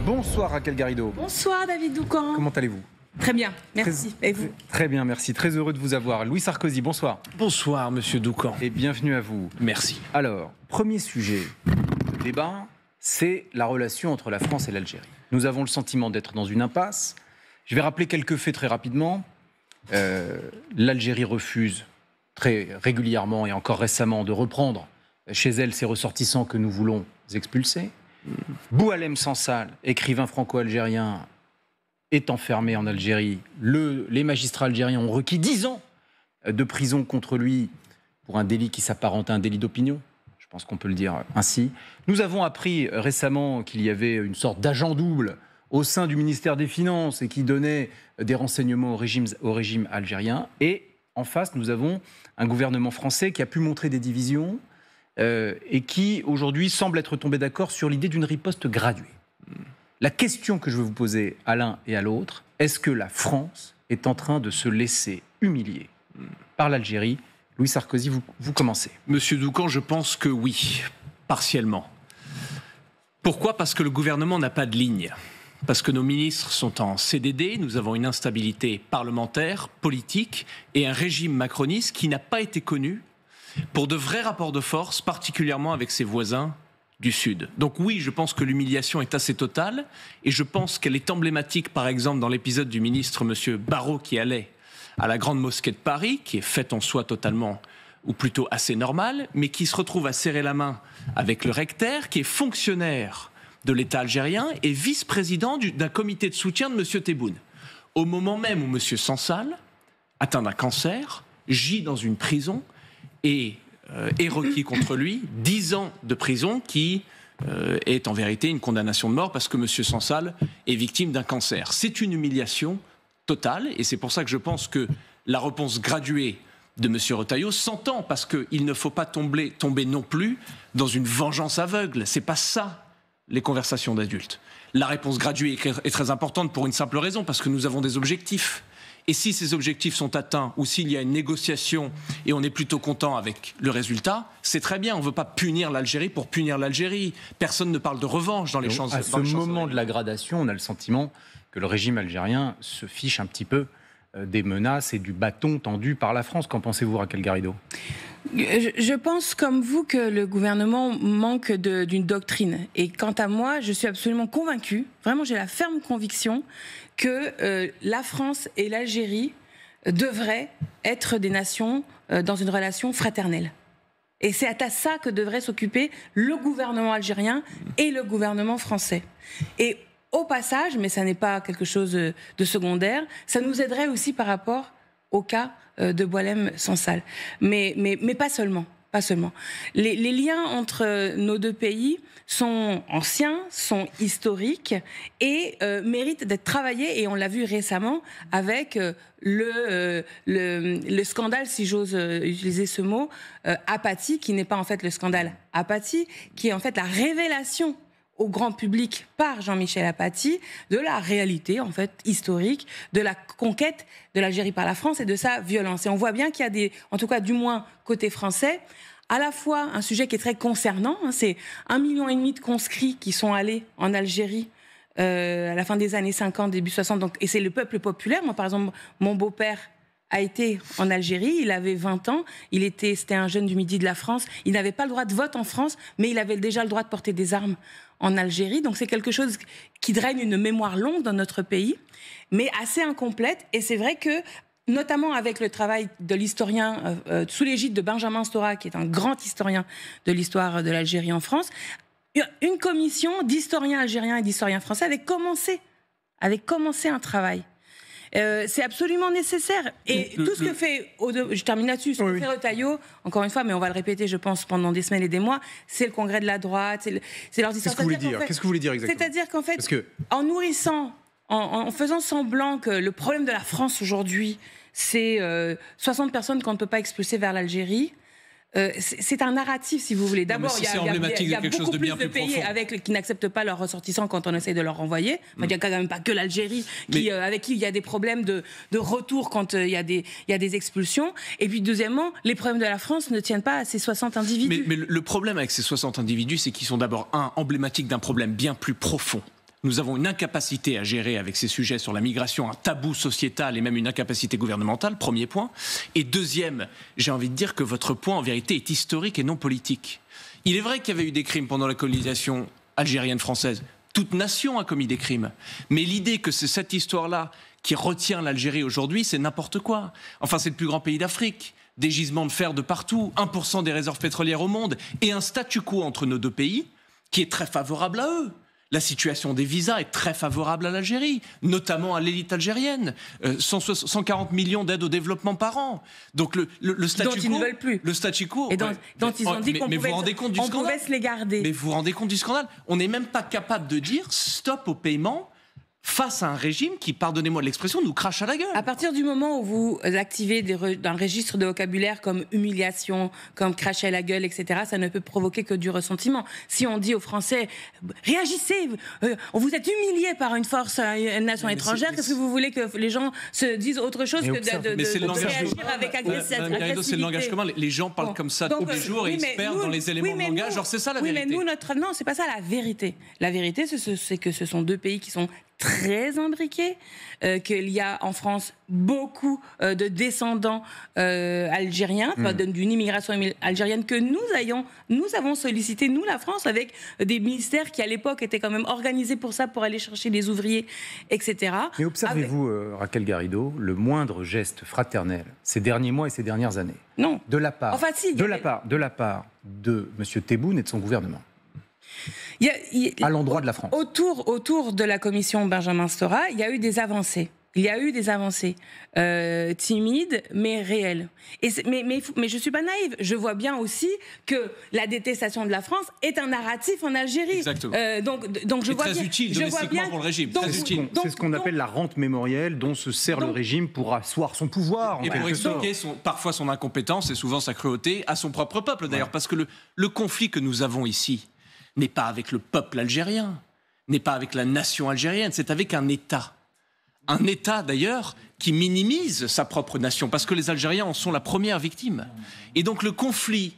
Bonsoir Raquel Garrido. Bonsoir David Doucan. Comment allez-vous? Très bien, merci. Et vous? Très bien, merci. Très heureux de vous avoir. Louis Sarkozy, bonsoir. Bonsoir Monsieur Doucan. Et bienvenue à vous. Merci. Alors, premier sujet de débat, c'est la relation entre la France et l'Algérie. Nous avons le sentiment d'être dans une impasse. Je vais rappeler quelques faits très rapidement. L'Algérie refuse très régulièrement et encore récemment de reprendre chez elle ces ressortissants que nous voulons expulser. Boualem Sansal, écrivain franco-algérien, est enfermé en Algérie. Les magistrats algériens ont requis 10 ans de prison contre lui pour un délit qui s'apparente à un délit d'opinion. Je pense qu'on peut le dire ainsi. Nous avons appris récemment qu'il y avait une sorte d'agent double au sein du ministère des Finances et qui donnait des renseignements au régime algérien. Et en face, nous avons un gouvernement français qui a pu montrer des divisions et qui, aujourd'hui, semble être tombé d'accord sur l'idée d'une riposte graduée. La question que je veux vous poser à l'un et à l'autre, est-ce que la France est en train de se laisser humilier par l'Algérie? Louis Sarkozy, vous commencez. Monsieur Doucan, je pense que oui, partiellement. Pourquoi? Parce que le gouvernement n'a pas de ligne. Parce que nos ministres sont en CDD, nous avons une instabilité parlementaire, politique et un régime macroniste qui n'a pas été connu pour de vrais rapports de force, particulièrement avec ses voisins du Sud. Donc oui, je pense que l'humiliation est assez totale et je pense qu'elle est emblématique, par exemple, dans l'épisode du ministre M. Barrot qui allait à la Grande Mosquée de Paris, qui est faite en soi totalement, ou plutôt assez normale, mais qui se retrouve à serrer la main avec le recteur, qui est fonctionnaire de l'État algérien et vice-président d'un comité de soutien de M. Tebboune. Au moment même où M. Sansal, atteint d'un cancer, gît dans une prison et est requis contre lui 10 ans de prison qui est en vérité une condamnation de mort parce que M. Sansal est victime d'un cancer. C'est une humiliation totale et c'est pour ça que je pense que la réponse graduée de M. Retailleau s'entend parce qu'il ne faut pas tomber non plus dans une vengeance aveugle. C'est pas ça les conversations d'adultes. La réponse graduée est très importante pour une simple raison, parce que nous avons des objectifs. Et si ces objectifs sont atteints ou s'il y a une négociation et on est plutôt content avec le résultat, c'est très bien. On ne veut pas punir l'Algérie pour punir l'Algérie. Personne ne parle de revanche dans les champs. À ce moment de la gradation, on a le sentiment que le régime algérien se fiche un petit peu des menaces et du bâton tendu par la France. Qu'en pensez-vous, Raquel Garrido? Je pense comme vous que le gouvernement manque d'une doctrine. Et quant à moi, je suis absolument convaincue, vraiment j'ai la ferme conviction que la France et l'Algérie devraient être des nations dans une relation fraternelle. Et c'est à ça que devrait s'occuper le gouvernement algérien et le gouvernement français. Et au passage, mais ça n'est pas quelque chose de secondaire, ça nous aiderait aussi par rapport au cas de Boualem Sansal. Mais pas seulement. Pas seulement. Les liens entre nos deux pays sont anciens, sont historiques et méritent d'être travaillés. Et on l'a vu récemment avec le scandale, si j'ose utiliser ce mot, Happati, qui n'est pas en fait le scandale Happati, qui est en fait la révélation au grand public par Jean-Michel Apathy de la réalité en fait historique de la conquête de l'Algérie par la France et de sa violence. Et on voit bien qu'il y a en tout cas du moins côté français, à la fois un sujet qui est très concernant, c'est 1,5 million de conscrits qui sont allés en Algérie à la fin des années 50, début 60, donc, et c'est le peuple populaire. Moi par exemple, mon beau-père a été en Algérie, il avait 20 ans, c'était un jeune du Midi de la France, il n'avait pas le droit de vote en France, mais il avait déjà le droit de porter des armes en Algérie, donc c'est quelque chose qui draine une mémoire longue dans notre pays, mais assez incomplète, et c'est vrai que, notamment avec le travail de l'historien, sous l'égide de Benjamin Stora, qui est un grand historien de l'histoire de l'Algérie en France, une commission d'historiens algériens et d'historiens français avait commencé un travail. C'est absolument nécessaire. Et tout ce que fait, je termine là-dessus, ce que fait Retailleau, encore une fois, mais on va le répéter, je pense, pendant des semaines et des mois, c'est le congrès de la droite, c'est leur histoire. Qu'est-ce que vous voulez dire exactement? C'est-à-dire qu'en fait, en nourrissant, en faisant semblant que le problème de la France aujourd'hui, c'est 60 personnes qu'on ne peut pas expulser vers l'Algérie, c'est un narratif, si vous voulez. D'abord, il y a beaucoup plus de pays qui n'acceptent pas leurs ressortissants quand on essaie de leur renvoyer. Enfin, il n'y a quand même pas que l'Algérie avec qui il y a des problèmes de retour quand il y a des expulsions. Et puis, deuxièmement, les problèmes de la France ne tiennent pas à ces 60 individus. Mais le problème avec ces 60 individus, c'est qu'ils sont d'abord, emblématiques d'un problème bien plus profond. Nous avons une incapacité à gérer avec ces sujets sur la migration, un tabou sociétal et même une incapacité gouvernementale, premier point. Et deuxième, j'ai envie de dire que votre point, en vérité, est historique et non politique. Il est vrai qu'il y avait eu des crimes pendant la colonisation algérienne française. Toute nation a commis des crimes. Mais l'idée que c'est cette histoire-là qui retient l'Algérie aujourd'hui, c'est n'importe quoi. Enfin, c'est le plus grand pays d'Afrique. Des gisements de fer de partout, 1% des réserves pétrolières au monde, et un statu quo entre nos deux pays qui est très favorable à eux. La situation des visas est très favorable à l'Algérie, notamment à l'élite algérienne. 140 millions d'aides au développement par an. Donc le statu quo... Dont ils ne veulent plus. Le statu quo... Et dont ils ont dit qu'on pouvait se les garder. Mais vous vous rendez compte du scandale? On n'est même pas capable de dire stop au paiement face à un régime qui, pardonnez-moi de l'expression, nous crache à la gueule. À partir du moment où vous activez un registre de vocabulaire comme humiliation, comme cracher à la gueule, etc., ça ne peut provoquer que du ressentiment. Si on dit aux Français, réagissez, vous êtes humiliés par une force, une nation étrangère, qu'est-ce que vous voulez que les gens se disent autre chose que de réagir avec agressivité? C'est le langage commun. Les gens parlent comme ça tous les jours et ils se perdent dans les éléments de langage. Genre, c'est ça la vérité. Oui, mais non, c'est pas ça la vérité. La vérité, c'est que ce sont deux pays qui sont très imbriqués, qu'il y a en France beaucoup de descendants algériens, d'une immigration algérienne que nous avons sollicité, nous la France, avec des ministères qui à l'époque étaient quand même organisés pour ça, pour aller chercher des ouvriers, etc. Mais observez-vous, Raquel Garrido, le moindre geste fraternel ces derniers mois et ces dernières années, non, de la part, enfin, si, de la part de M. Tebboune et de son gouvernement. À l'endroit de la France. Autour de la commission Benjamin Stora, il y a eu des avancées. Timides, mais réelles. Mais je ne suis pas naïve. Je vois bien aussi que la détestation de la France est un narratif en Algérie. Exactement. Donc je vois très bien, utile domestiquement pour le régime. C'est ce qu'on appelle la rente mémorielle dont se sert le régime pour asseoir son pouvoir. Et pour expliquer parfois son incompétence et souvent sa cruauté à son propre peuple, d'ailleurs. Parce que le conflit que nous avons ici n'est pas avec le peuple algérien, n'est pas avec la nation algérienne, c'est avec un État. Un État, d'ailleurs, qui minimise sa propre nation, parce que les Algériens en sont la première victime. Et donc le conflit,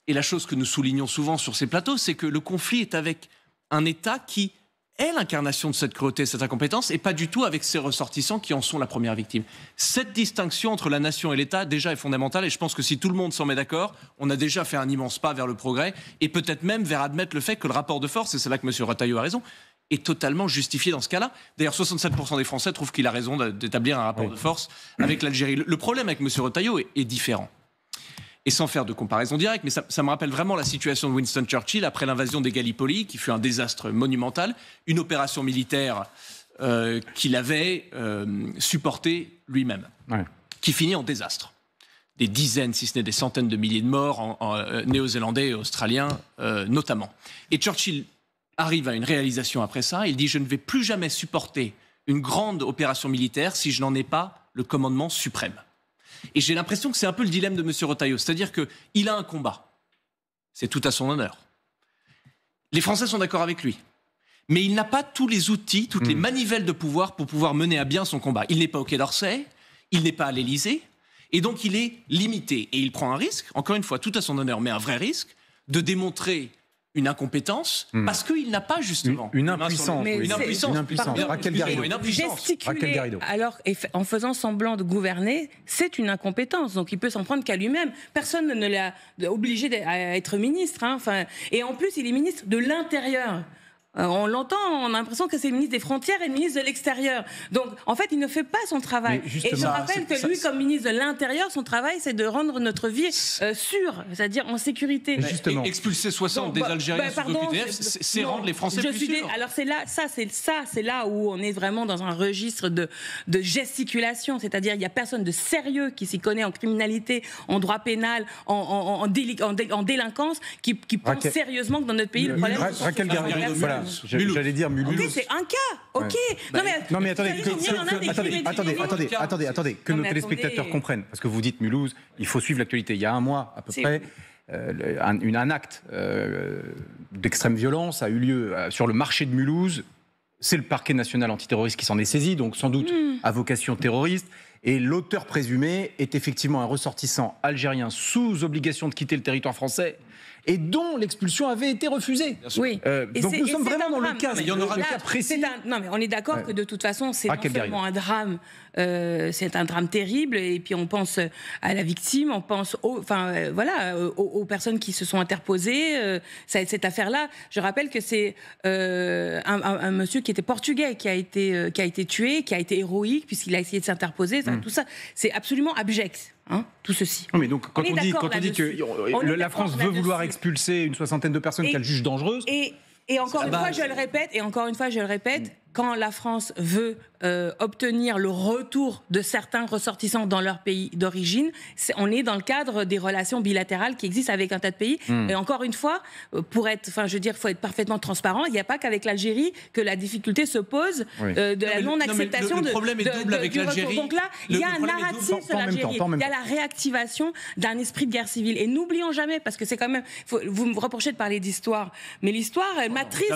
et la chose que nous soulignons souvent sur ces plateaux, c'est que le conflit est avec un État qui est l'incarnation de cette cruauté, cette incompétence, et pas du tout avec ses ressortissants qui en sont la première victime. Cette distinction entre la nation et l'État, déjà, est fondamentale, et je pense que si tout le monde s'en met d'accord, on a déjà fait un immense pas vers le progrès, et peut-être même vers admettre le fait que le rapport de force, et c'est là que M. Retailleau a raison, est totalement justifié dans ce cas-là. D'ailleurs, 67% des Français trouvent qu'il a raison d'établir un rapport de force avec l'Algérie. Le problème avec M. Retailleau est différent. Et sans faire de comparaison directe, mais ça me rappelle vraiment la situation de Winston Churchill après l'invasion des Gallipoli, qui fut un désastre monumental, une opération militaire qu'il avait supportée lui-même, qui finit en désastre. Des dizaines, si ce n'est des centaines de milliers de morts, néo-zélandais et australiens notamment. Et Churchill arrive à une réalisation après ça, il dit « Je ne vais plus jamais supporter une grande opération militaire si je n'en ai pas le commandement suprême ». Et j'ai l'impression que c'est un peu le dilemme de M. Retailleau, c'est-à-dire qu'il a un combat. C'est tout à son honneur. Les Français sont d'accord avec lui. Mais il n'a pas tous les outils, toutes les manivelles de pouvoir pour pouvoir mener à bien son combat. Il n'est pas au Quai d'Orsay, il n'est pas à l'Élysée, et donc il est limité. Et il prend un risque, encore une fois, tout à son honneur, mais un vrai risque, de démontrer une incompétence parce qu'il n'a pas justement une impuissance. Une impuissance. Raquel Garrido. Gesticuler en faisant semblant de gouverner, c'est une incompétence. Donc il peut s'en prendre qu'à lui-même. Personne ne l'a obligé à être ministre. Et en plus, il est ministre de l'Intérieur. On l'entend, on a l'impression que c'est le ministre des Frontières et le ministre de l'Extérieur. Donc, en fait, il ne fait pas son travail. Et je rappelle que lui, comme ministre de l'Intérieur, son travail, c'est de rendre notre vie sûre, c'est-à-dire en sécurité. Expulser 60 des Algériens sous OQTF, c'est rendre les Français plus sûrs. Alors, c'est là où on est vraiment dans un registre de gesticulation. C'est-à-dire, il n'y a personne de sérieux qui s'y connaît en criminalité, en droit pénal, en délinquance, qui pense sérieusement que dans notre pays, le problème... Raquel Garrido, voilà. J'allais dire Mulhouse. Ok, c'est un cas. Ok. Non mais attendez, que nos téléspectateurs comprennent, parce que vous dites Mulhouse, il faut suivre l'actualité. Il y a un mois à peu près, un acte d'extrême violence a eu lieu sur le marché de Mulhouse. C'est le parquet national antiterroriste qui s'en est saisi, donc sans doute à vocation terroriste. Et l'auteur présumé est effectivement un ressortissant algérien sous obligation de quitter le territoire français et dont l'expulsion avait été refusée. Oui. Donc nous sommes vraiment dans le cas, il y en aura le cas précis. Non, mais on est d'accord que de toute façon, c'est non seulement un drame, c'est un drame terrible, et puis on pense à la victime, on pense aux personnes qui se sont interposées. Cette affaire-là, je rappelle que c'est un monsieur qui était portugais qui a été tué, qui a été héroïque puisqu'il a essayé de s'interposer. Tout ça, c'est absolument abject. Tout ceci. Non, mais donc, quand on dit que la France veut vouloir expulser une soixantaine de personnes qu'elle juge dangereuses. Et encore une fois, je le répète, quand la France veut obtenir le retour de certains ressortissants dans leur pays d'origine, on est dans le cadre des relations bilatérales qui existent avec un tas de pays. Et encore une fois, faut être parfaitement transparent. Il n'y a pas qu'avec l'Algérie que la difficulté se pose de la non-acceptation le problème est double avec l'Algérie. Donc là, il y a un narratif sur l'Algérie. Il y a la réactivation d'un esprit de guerre civile. Et n'oublions jamais, parce que c'est quand même, vous me reprochez de parler d'histoire, mais l'histoire, elle matrice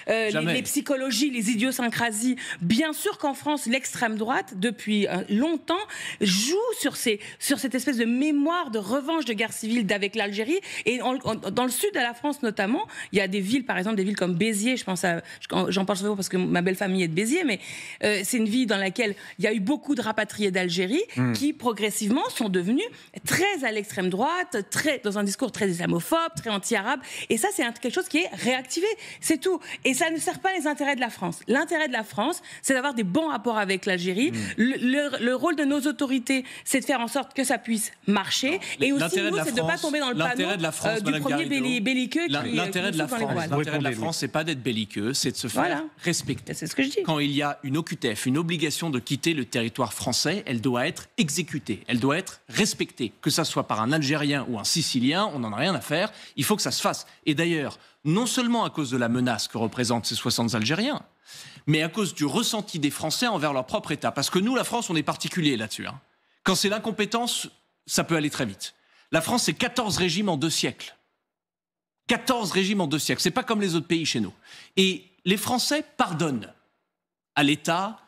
les psychologies, les idiosyncrasies. Bien sûr qu'en France, l'extrême droite, depuis longtemps, joue sur cette espèce de mémoire de revanche de guerre civile avec l'Algérie. Et dans le sud de la France notamment, il y a des villes, par exemple des villes comme Béziers, j'en parle souvent parce que ma belle famille est de Béziers, mais c'est une ville dans laquelle il y a eu beaucoup de rapatriés d'Algérie qui progressivement sont devenus très à l'extrême droite, dans un discours très islamophobe, très anti-arabe. Et ça, c'est quelque chose qui est réactivé. C'est tout. Et ça ne sert pas les intérêts de la France. L'intérêt de la France, c'est d'avoir des bons rapports avec l'Algérie. Le rôle de nos autorités, c'est de faire en sorte que ça puisse marcher. Et aussi, nous, c'est de ne pas tomber dans le panneau du premier belliqueux l'intérêt de la France, c'est pas d'être belliqueux, c'est de se faire respecter. C'est ce que je dis. Quand il y a une OQTF, une obligation de quitter le territoire français, elle doit être exécutée, elle doit être respectée. Que ça soit par un Algérien ou un Sicilien, on n'en a rien à faire, il faut que ça se fasse. Et d'ailleurs, non seulement à cause de la menace que représentent ces 60 Algériens, mais à cause du ressenti des Français envers leur propre État. Parce que nous, la France, on est particulier là-dessus. Quand c'est l'incompétence, ça peut aller très vite. La France, c'est 14 régimes en 2 siècles. 14 régimes en 2 siècles. C'est pas comme les autres pays chez nous. Et les Français pardonnent à l'État,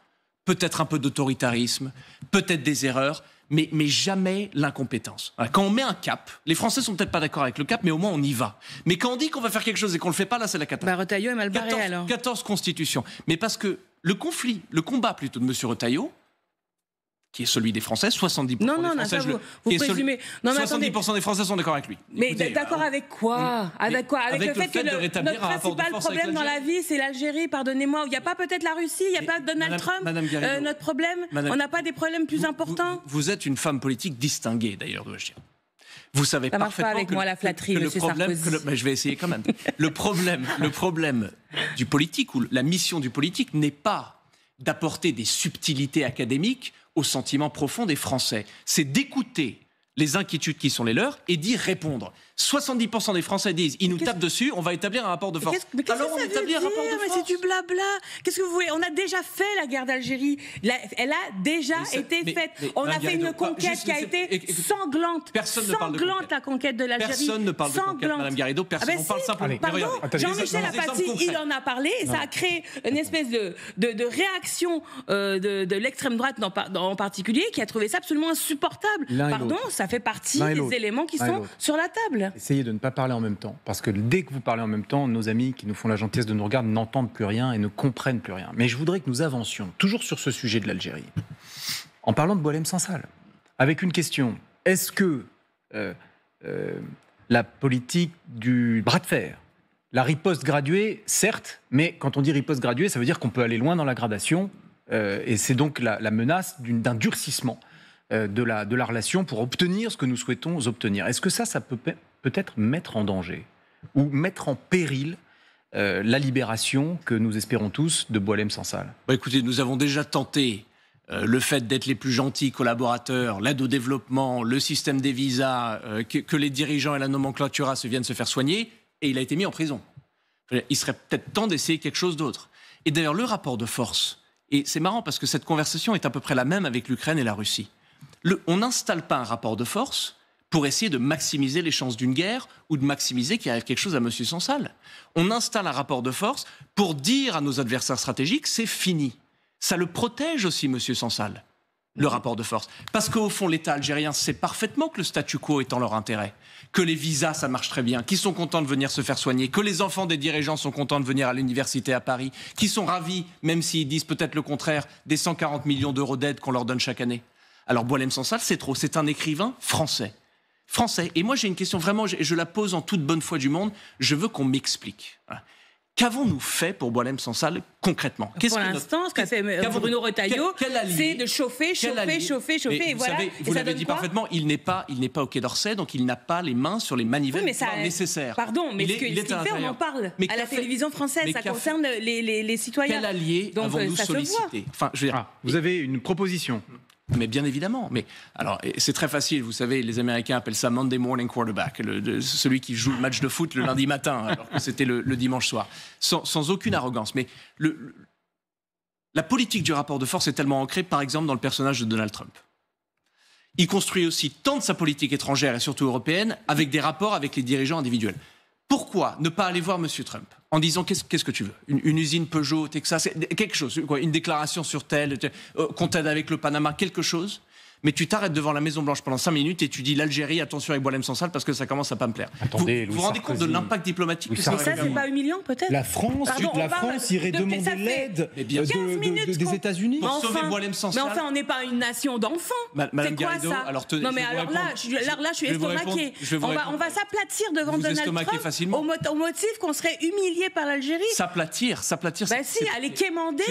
peut-être un peu d'autoritarisme, peut-être des erreurs, mais jamais l'incompétence. Voilà. Quand on met un cap, les Français sont peut-être pas d'accord avec le cap, mais au moins on y va. Mais quand on dit qu'on va faire quelque chose et qu'on le fait pas, là c'est la catastrophe. Retailleau est mal barré alors. 14 constitutions. Mais parce que le combat plutôt de M. Retailleau, qui est celui des Français, 70% des Français... vous présumez... 70% des Français sont d'accord avec lui. Mais d'accord avec quoi? Avec le fait que notre principal problème dans la vie, c'est l'Algérie, pardonnez-moi. Il n'y a pas peut-être la Russie, il n'y a pas Donald Trump, notre problème. On n'a pas des problèmes plus importants. Vous êtes une femme politique distinguée, d'ailleurs, dois-je dire. Vous savez ça marche pas avec moi la flatterie, monsieur Sarkozy. Je vais essayer quand même. Le problème du politique, ou la mission du politique, n'est pas d'apporter des subtilités académiques au sentiment profond des Français. C'est d'écouter les inquiétudes qui sont les leurs et d'y répondre. 70% des Français disent, ils nous tapent dessus, on va établir un rapport de force. Alors on établit un rapport de force. C'est du blabla. Qu'est-ce que vous voulez? On a déjà fait la guerre d'Algérie. Elle a déjà été faite. On a fait une conquête qui a été sanglante. Personne ne parle de conquête. La conquête de l'Algérie. Personne ne parle de conquête, Madame Garrido. Personne. On parle simplement. Pardon, Jean-Michel Apathy, il en a parlé. Et ça a créé une espèce de réaction de l'extrême droite en particulier qui a trouvé ça absolument insupportable. Pardon, ça fait partie des éléments qui sont sur la table. Essayez de ne pas parler en même temps, parce que dès que vous parlez en même temps, nos amis qui nous font la gentillesse de nous regarder n'entendent plus rien et ne comprennent plus rien. Mais je voudrais que nous avancions, toujours sur ce sujet de l'Algérie, en parlant de Boualem Sansal, avec une question. Est-ce que la politique du bras de fer, la riposte graduée, certes, mais quand on dit riposte graduée, ça veut dire qu'on peut aller loin dans la gradation, et c'est donc la menace d'un durcissement de la relation pour obtenir ce que nous souhaitons obtenir. Est-ce que ça peut peut-être mettre en danger ou mettre en péril la libération que nous espérons tous de Boualem Sansal? Écoutez, nous avons déjà tenté le fait d'être les plus gentils collaborateurs, l'aide au développement, le système des visas, que les dirigeants et la nomenclatura viennent se faire soigner, et il a été mis en prison. Il serait peut-être temps d'essayer quelque chose d'autre. Et d'ailleurs, le rapport de force, et c'est marrant parce que cette conversation est à peu près la même avec l'Ukraine et la Russie. On n'installe pas un rapport de force pour essayer de maximiser les chances d'une guerre ou de maximiser qu'il arrive quelque chose à M. Sansal. On installe un rapport de force pour dire à nos adversaires stratégiques, c'est fini. Ça le protège aussi, M. Sansal. le rapport de force. Parce qu'au fond, l'État algérien sait parfaitement que le statu quo est en leur intérêt, que les visas, ça marche très bien, qu'ils sont contents de venir se faire soigner, que les enfants des dirigeants sont contents de venir à l'université à Paris, qu'ils sont ravis, même s'ils disent peut-être le contraire, des 140 millions d'euros d'aide qu'on leur donne chaque année. Alors Boualem Sansal, c'est trop. C'est un écrivain français. Français. Et moi, j'ai une question vraiment, je la pose en toute bonne foi du monde. Je veux qu'on m'explique. Voilà. Qu'avons-nous fait pour Boualem Sansal concrètement? Pour l'instant, ce qu'a fait Bruno Retailleau, c'est de chauffer, et voilà. Vous l'avez dit parfaitement, il n'est pas au Quai d'Orsay, donc il n'a pas les mains sur les manivelles nécessaires. Pardon, mais ce qu'il fait, on en parle à la télévision française, ça concerne les citoyens. Quel allié avons-nous sollicité? Enfin, vous avez une proposition? Mais bien évidemment. Mais alors, c'est très facile. Vous savez, les Américains appellent ça Monday morning quarterback, celui qui joue le match de foot le lundi matin, alors que c'était le dimanche soir. Sans aucune arrogance. Mais la politique du rapport de force est tellement ancrée, par exemple, dans le personnage de Donald Trump. Il construit aussi tant de sa politique étrangère et surtout européenne avec des rapports avec les dirigeants individuels. Pourquoi ne pas aller voir M. Trump en disant qu'est-ce que tu veux, une usine Peugeot, Texas, quelque chose, quoi, une déclaration sur tel, qu'on t'aide avec le Panama, quelque chose, mais tu t'arrêtes devant la Maison-Blanche pendant 5 minutes et tu dis l'Algérie, attention avec Boualem Sansal parce que ça commence à pas me plaire. Attendez, vous vous rendez compte de l'impact diplomatique que ça Mais ça, c'est pas humiliant, peut-être? La France irait demander l'aide des États-Unis pour sauver Boualem Sansal. Mais enfin, on n'est pas une nation d'enfants. Madame Garrido, alors non, mais alors là, je suis estomaquée. On va s'aplatir devant Donald Trump au motif qu'on serait humilié par l'Algérie. S'aplatir. Bah si, aller quémander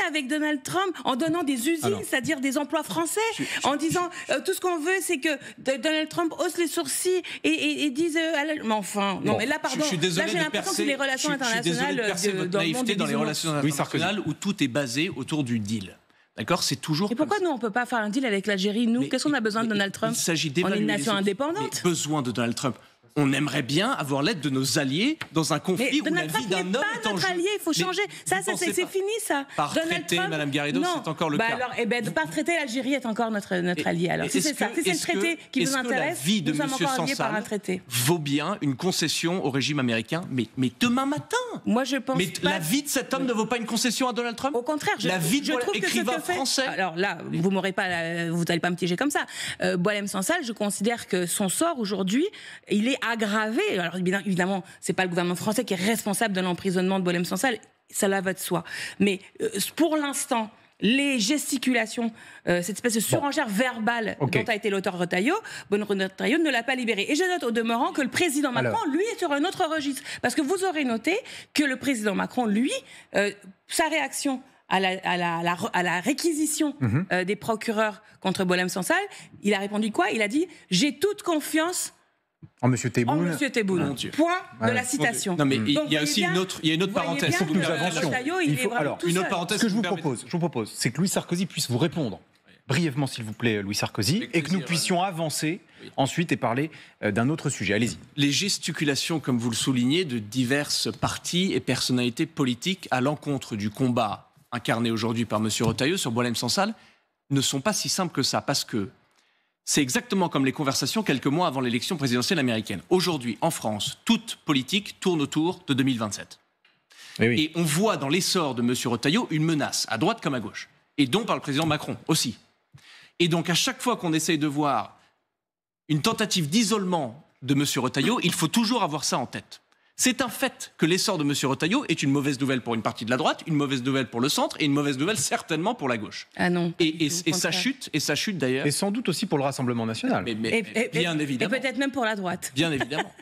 avec Donald Trump en donnant des usines, c'est-à-dire des emplois français, en disant tout ce qu'on veut, c'est que Donald Trump hausse les sourcils et dise mais enfin, non, mais là, pardon, là j'ai l'impression que les relations internationales dans le monde dans les relations internationales où tout est basé autour du deal. D'accord, c'est toujours. Et pourquoi nous on peut pas faire un deal avec l'Algérie? Nous, qu'est-ce qu'on a besoin de Donald Trump? Il s'agit d'évaluer. On est une nation indépendante. Besoin de Donald Trump. On aimerait bien avoir l'aide de nos alliés dans un conflit où la vie d'un homme est en jeu. Notre allié, il faut changer. Ça c'est fini, ça. Par traité, Madame Garrido, c'est encore le cas. Alors, par traité, l'Algérie est encore notre allié. Alors, si c'est ça, si c'est le traité qui vous intéresse, nous sommes encore alliés par un traité. Vaut bien une concession au régime américain, mais demain matin. Moi, je pense. Mais la vie de cet homme ne vaut pas une concession à Donald Trump? Au contraire, la vie de l'écrivain français. Alors là, vous n'allez pas me piéger comme ça. Boualem Sansal, je considère que son sort aujourd'hui, il est aggravé. Alors évidemment, c'est pas le gouvernement français qui est responsable de l'emprisonnement de Boualem Sansal, ça va de soi. Mais pour l'instant, les gesticulations, cette espèce de surenchère verbale dont a été l'auteur Retailleau, Retailleau ne l'a pas libéré. Et je note au demeurant que le président Macron, lui, est sur un autre registre. Parce que vous aurez noté que le président Macron, lui, sa réaction à la réquisition des procureurs contre Boualem Sansal, il a répondu quoi? Il a dit « J'ai toute confiance » en Monsieur Tebboune. Point de la citation. Non, mais il y a aussi une autre parenthèse. Il faut que nous avancions. Une autre parenthèse. Ce que je vous propose, c'est que Louis Sarkozy puisse vous répondre brièvement, s'il vous plaît, Louis Sarkozy, et que nous puissions avancer ensuite et parler d'un autre sujet. Allez-y. Les gesticulations, comme vous le soulignez, de diverses partis et personnalités politiques à l'encontre du combat incarné aujourd'hui par M. Retailleau sur Boualem Sansal ne sont pas si simples que ça, parce que c'est exactement comme les conversations quelques mois avant l'élection présidentielle américaine. Aujourd'hui, en France, toute politique tourne autour de 2027. Et on voit dans l'essor de M. Retailleau une menace, à droite comme à gauche, et donc par le président Macron aussi. Et donc à chaque fois qu'on essaye de voir une tentative d'isolement de M. Retailleau, il faut toujours avoir ça en tête. C'est un fait que l'essor de M. Retailleau est une mauvaise nouvelle pour une partie de la droite, une mauvaise nouvelle pour le centre et une mauvaise nouvelle certainement pour la gauche. Ah non. Et ça chute d'ailleurs. Et sans doute aussi pour le Rassemblement national. Mais bien évidemment. Et peut-être même pour la droite. Bien évidemment.